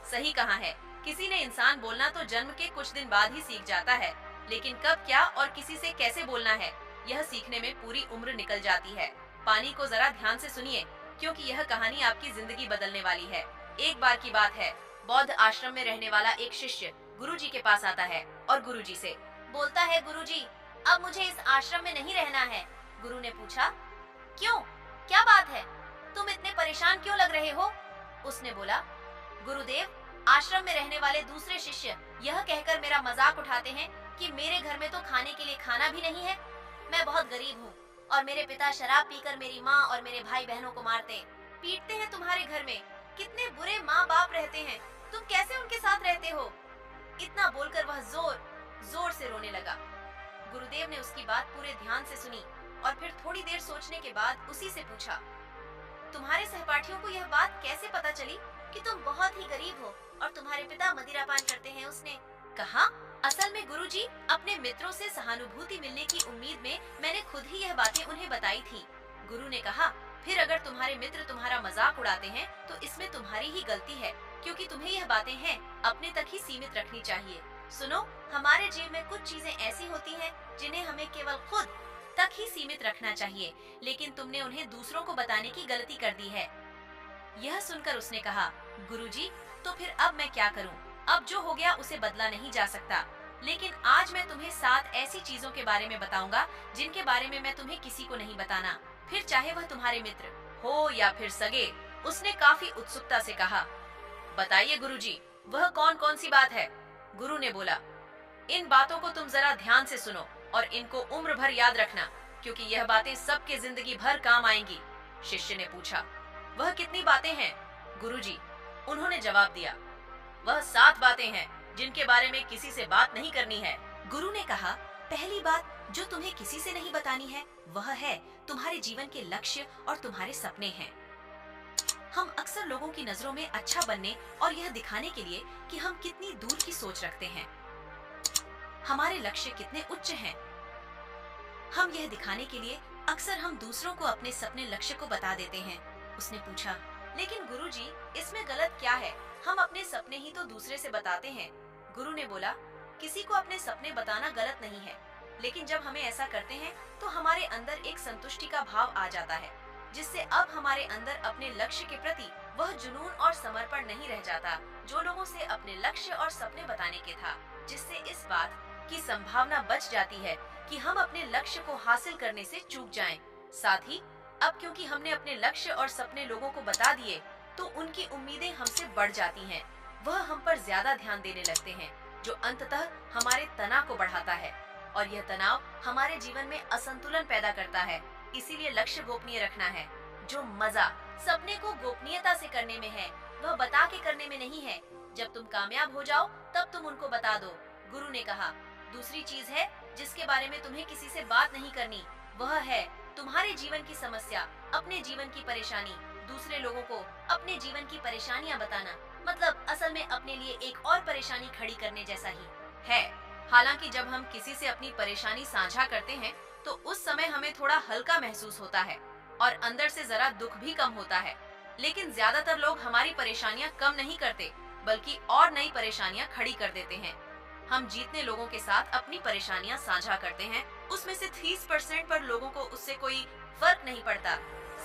सही कहा है। किसी ने इंसान बोलना तो जन्म के कुछ दिन बाद ही सीख जाता है, लेकिन कब क्या और किसी से कैसे बोलना है, यह सीखने में पूरी उम्र निकल जाती है। पानी को जरा ध्यान से सुनिए, क्योंकि यह कहानी आपकी जिंदगी बदलने वाली है। एक बार की बात है, बौद्ध आश्रम में रहने वाला एक शिष्य गुरुजी के पास आता है और गुरुजी से बोलता है, गुरुजी, अब मुझे इस आश्रम में नहीं रहना है। गुरु ने पूछा, क्यों, क्या बात है, तुम इतने परेशान क्यों लग रहे हो? उसने बोला, गुरुदेव, आश्रम में रहने वाले दूसरे शिष्य यह कहकर मेरा मजाक उठाते हैं कि मेरे घर में तो खाने के लिए खाना भी नहीं है। मैं बहुत गरीब हूँ और मेरे पिता शराब पीकर मेरी माँ और मेरे भाई बहनों को मारते पीटते हैं। तुम्हारे घर में कितने बुरे माँ बाप रहते हैं, तुम कैसे उनके साथ रहते हो? इतना बोलकर वह जोर जोर से रोने लगा। गुरुदेव ने उसकी बात पूरे ध्यान से सुनी और फिर थोड़ी देर सोचने के बाद उसी से पूछा, तुम्हारे सहपाठियों को यह बात कैसे पता चली कि तुम बहुत ही गरीब हो और तुम्हारे पिता मदिरापान करते हैं? उसने कहा, असल में गुरुजी, अपने मित्रों से सहानुभूति मिलने की उम्मीद में मैंने खुद ही यह बातें उन्हें बताई थी। गुरु ने कहा, फिर अगर तुम्हारे मित्र तुम्हारा मजाक उड़ाते हैं तो इसमें तुम्हारी ही गलती है, क्योंकि तुम्हें यह बातें हैं अपने तक ही सीमित रखनी चाहिए। सुनो, हमारे जीवन में कुछ चीजें ऐसी होती हैं जिन्हें हमें केवल खुद तक ही सीमित रखना चाहिए, लेकिन तुमने उन्हें दूसरों को बताने की गलती कर दी है। यह सुनकर उसने कहा, गुरुजी, तो फिर अब मैं क्या करूं? अब जो हो गया उसे बदला नहीं जा सकता, लेकिन आज मैं तुम्हें 7 ऐसी चीजों के बारे में बताऊंगा जिनके बारे में मैं तुम्हें किसी को नहीं बताना, फिर चाहे वह तुम्हारे मित्र हो या फिर सगे। उसने काफी उत्सुकता से कहा, बताइए गुरुजी, वह कौन कौन सी बात है? गुरु ने बोला, इन बातों को तुम जरा ध्यान से सुनो और इनको उम्र भर याद रखना, क्योंकि यह बातें सबके जिंदगी भर काम आएंगी। शिष्य ने पूछा, वह कितनी बातें हैं? गुरुजी, उन्होंने जवाब दिया, वह 7 बातें हैं जिनके बारे में किसी से बात नहीं करनी है। गुरु ने कहा, पहली बात जो तुम्हें किसी से नहीं बतानी है वह है तुम्हारे जीवन के लक्ष्य और तुम्हारे सपने हैं। हम अक्सर लोगों की नजरों में अच्छा बनने और यह दिखाने के लिए कि हम कितनी दूर की सोच रखते हैं, हमारे लक्ष्य कितने उच्च हैं, हम यह दिखाने के लिए अक्सर हम दूसरों को अपने सपने लक्ष्य को बता देते हैं। उसने पूछा, लेकिन गुरुजी, इसमें गलत क्या है? हम अपने सपने ही तो दूसरे से बताते हैं। गुरु ने बोला, किसी को अपने सपने बताना गलत नहीं है, लेकिन जब हमें ऐसा करते हैं तो हमारे अंदर एक संतुष्टि का भाव आ जाता है, जिससे अब हमारे अंदर अपने लक्ष्य के प्रति वह जुनून और समर्पण नहीं रह जाता जो लोगों से अपने लक्ष्य और सपने बताने के था, जिससे इस बात की संभावना बच जाती है कि हम अपने लक्ष्य को हासिल करने से चूक जाएं। साथ ही अब क्योंकि हमने अपने लक्ष्य और सपने लोगों को बता दिए तो उनकी उम्मीदें हमसे बढ़ जाती हैं, वह हम पर ज्यादा ध्यान देने लगते हैं, जो अंततः हमारे तनाव को बढ़ाता है और यह तनाव हमारे जीवन में असंतुलन पैदा करता है। इसीलिए लक्ष्य गोपनीय रखना है। जो मजा सपने को गोपनीयता से करने में है वह बता के करने में नहीं है। जब तुम कामयाब हो जाओ तब तुम उनको बता दो। गुरु ने कहा, दूसरी चीज है जिसके बारे में तुम्हें किसी से बात नहीं करनी, वह है तुम्हारे जीवन की समस्या, अपने जीवन की परेशानी। दूसरे लोगों को अपने जीवन की परेशानियां बताना मतलब असल में अपने लिए एक और परेशानी खड़ी करने जैसा ही है। हालांकि जब हम किसी से अपनी परेशानी साझा करते हैं तो उस समय हमें थोड़ा हल्का महसूस होता है और अंदर से जरा दुख भी कम होता है, लेकिन ज्यादातर लोग हमारी परेशानियां कम नहीं करते बल्कि और नई परेशानियां खड़ी कर देते हैं। हम जितने लोगों के साथ अपनी परेशानियां साझा करते हैं उसमें से 30% पर लोगों को उससे कोई फर्क नहीं पड़ता।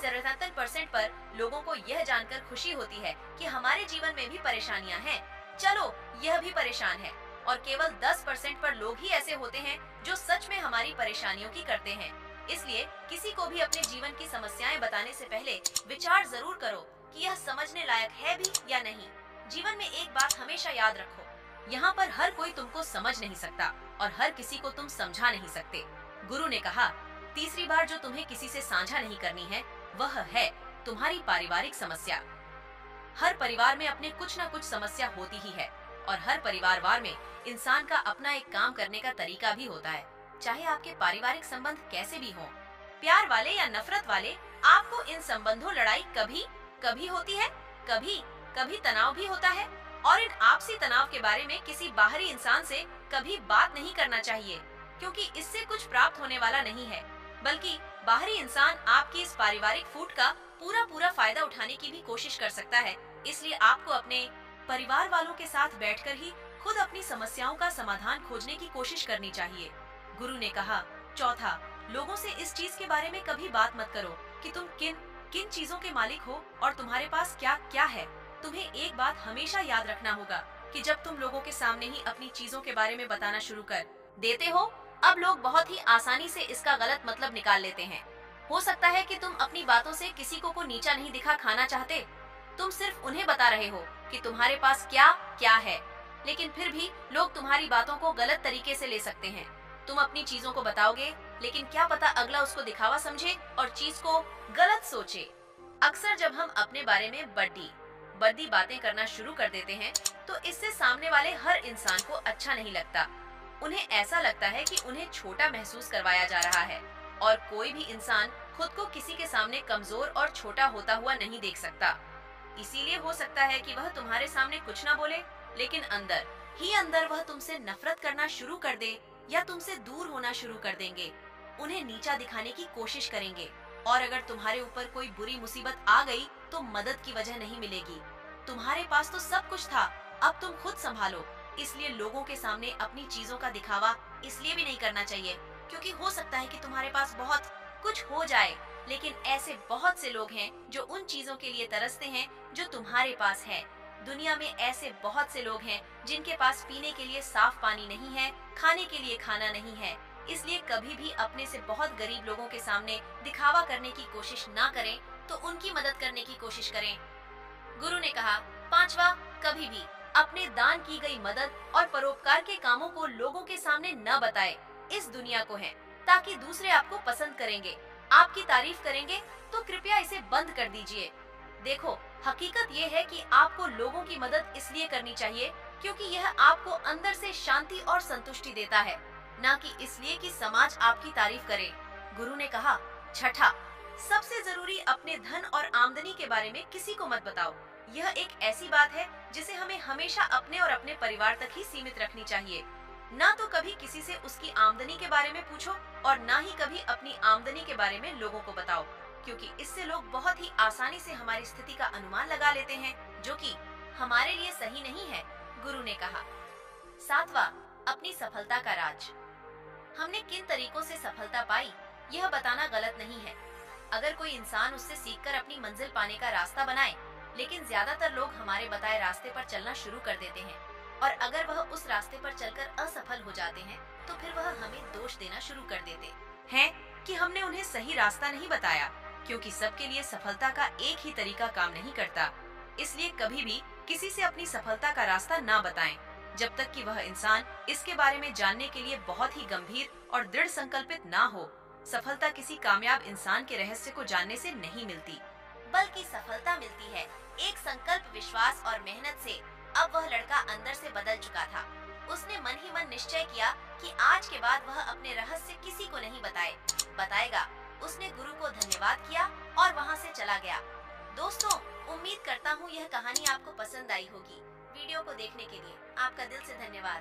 77% पर लोगों को यह जानकर खुशी होती है कि हमारे जीवन में भी परेशानियां हैं, चलो यह भी परेशान है, और केवल 10% पर लोग ही ऐसे होते हैं जो सच में हमारी परेशानियों की करते हैं। इसलिए किसी को भी अपने जीवन की समस्याएं बताने से पहले विचार जरूर करो कि यह समझने लायक है भी या नहीं। जीवन में एक बात हमेशा याद रखो, यहाँ पर हर कोई तुमको समझ नहीं सकता और हर किसी को तुम समझा नहीं सकते। गुरु ने कहा, तीसरी बार जो तुम्हें किसी से साझा नहीं करनी है वह है तुम्हारी पारिवारिक समस्या। हर परिवार में अपने कुछ न कुछ समस्या होती ही है और हर परिवारवार में इंसान का अपना एक काम करने का तरीका भी होता है। चाहे आपके पारिवारिक संबंध कैसे भी हों, प्यार वाले या नफरत वाले, आपको इन संबंधों लड़ाई कभी कभी होती है, कभी कभी तनाव भी होता है, और इन आपसी तनाव के बारे में किसी बाहरी इंसान से कभी बात नहीं करना चाहिए, क्योंकि इससे कुछ प्राप्त होने वाला नहीं है, बल्कि बाहरी इंसान आपकी इस पारिवारिक फूट का पूरा फायदा उठाने की भी कोशिश कर सकता है। इसलिए आपको अपने परिवार वालों के साथ बैठकर ही खुद अपनी समस्याओं का समाधान खोजने की कोशिश करनी चाहिए। गुरु ने कहा, चौथा, लोगों से इस चीज के बारे में कभी बात मत करो कि तुम किन किन चीजों के मालिक हो और तुम्हारे पास क्या क्या है। तुम्हें एक बात हमेशा याद रखना होगा कि जब तुम लोगों के सामने ही अपनी चीजों के बारे में बताना शुरू कर देते हो, अब लोग बहुत ही आसानी से इसका गलत मतलब निकाल लेते हैं। हो सकता है कि तुम अपनी बातों से किसी को नीचा नहीं दिखा खाना चाहते, तुम सिर्फ उन्हें बता रहे हो कि तुम्हारे पास क्या क्या है, लेकिन फिर भी लोग तुम्हारी बातों को गलत तरीके से ले सकते हैं। तुम अपनी चीजों को बताओगे, लेकिन क्या पता अगला उसको दिखावा समझे और चीज को गलत सोचे। अक्सर जब हम अपने बारे में बड़ी बातें करना शुरू कर देते हैं, तो इससे सामने वाले हर इंसान को अच्छा नहीं लगता। उन्हें ऐसा लगता है कि उन्हें छोटा महसूस करवाया जा रहा है, और कोई भी इंसान खुद को किसी के सामने कमजोर और छोटा होता हुआ नहीं देख सकता। इसीलिए हो सकता है कि वह तुम्हारे सामने कुछ ना बोले, लेकिन अंदर ही अंदर वह तुमसे नफरत करना शुरू कर दे या तुमसे दूर होना शुरू कर देंगे, उन्हें नीचा दिखाने की कोशिश करेंगे। और अगर तुम्हारे ऊपर कोई बुरी मुसीबत आ गई तो मदद की वजह नहीं मिलेगी। तुम्हारे पास तो सब कुछ था, अब तुम खुद संभालो। इसलिए लोगों के सामने अपनी चीजों का दिखावा इसलिए भी नहीं करना चाहिए क्योंकि हो सकता है कि तुम्हारे पास बहुत कुछ हो जाए, लेकिन ऐसे बहुत से लोग हैं जो उन चीजों के लिए तरसते हैं जो तुम्हारे पास है। दुनिया में ऐसे बहुत से लोग हैं जिनके पास पीने के लिए साफ पानी नहीं है, खाने के लिए खाना नहीं है। इसलिए कभी भी अपने से बहुत गरीब लोगों के सामने दिखावा करने की कोशिश ना करें, तो उनकी मदद करने की कोशिश करें। गुरु ने कहा, पांचवा, कभी भी अपने दान की गई मदद और परोपकार के कामों को लोगों के सामने न बताएं। इस दुनिया को है ताकि दूसरे आपको पसंद करेंगे, आपकी तारीफ करेंगे, तो कृपया इसे बंद कर दीजिए। देखो, हकीकत ये है कि आपको लोगों की मदद इसलिए करनी चाहिए क्योंकि यह आपको अंदर से शांति और संतुष्टि देता है, ना कि इसलिए कि समाज आपकी तारीफ करे। गुरु ने कहा, छठा, सबसे जरूरी, अपने धन और आमदनी के बारे में किसी को मत बताओ। यह एक ऐसी बात है जिसे हमें हमेशा अपने और अपने परिवार तक ही सीमित रखनी चाहिए। ना तो कभी किसी से उसकी आमदनी के बारे में पूछो और ना ही कभी अपनी आमदनी के बारे में लोगों को बताओ, क्योंकि इससे लोग बहुत ही आसानी से हमारी स्थिति का अनुमान लगा लेते हैं, जो कि हमारे लिए सही नहीं है। गुरु ने कहा, सातवां, अपनी सफलता का राज। हमने किन तरीकों से सफलता पाई, यह बताना गलत नहीं है। अगर कोई इंसान उससे सीखकर अपनी मंजिल पाने का रास्ता बनाए, लेकिन ज्यादातर लोग हमारे बताए रास्ते पर चलना शुरू कर देते हैं, और अगर वह उस रास्ते पर चलकर असफल हो जाते हैं, तो फिर वह हमें दोष देना शुरू कर देते हैं कि हमने उन्हें सही रास्ता नहीं बताया, क्योंकि सबके लिए सफलता का एक ही तरीका काम नहीं करता। इसलिए कभी भी किसी से अपनी सफलता का रास्ता ना बताएं, जब तक कि वह इंसान इसके बारे में जानने के लिए बहुत ही गंभीर और दृढ़ संकल्पित ना हो। सफलता किसी कामयाब इंसान के रहस्य को जानने से नहीं मिलती, बल्कि सफलता मिलती है एक संकल्प, विश्वास और मेहनत से। अब वह लड़का अंदर से बदल चुका था। उसने मन ही मन निश्चय किया कि आज के बाद वह अपने रहस्य किसी को नहीं बताएगा। उसने गुरु को धन्यवाद किया और वहां से चला गया। दोस्तों, उम्मीद करता हूँ यह कहानी आपको पसंद आई होगी। वीडियो को देखने के लिए आपका दिल से धन्यवाद।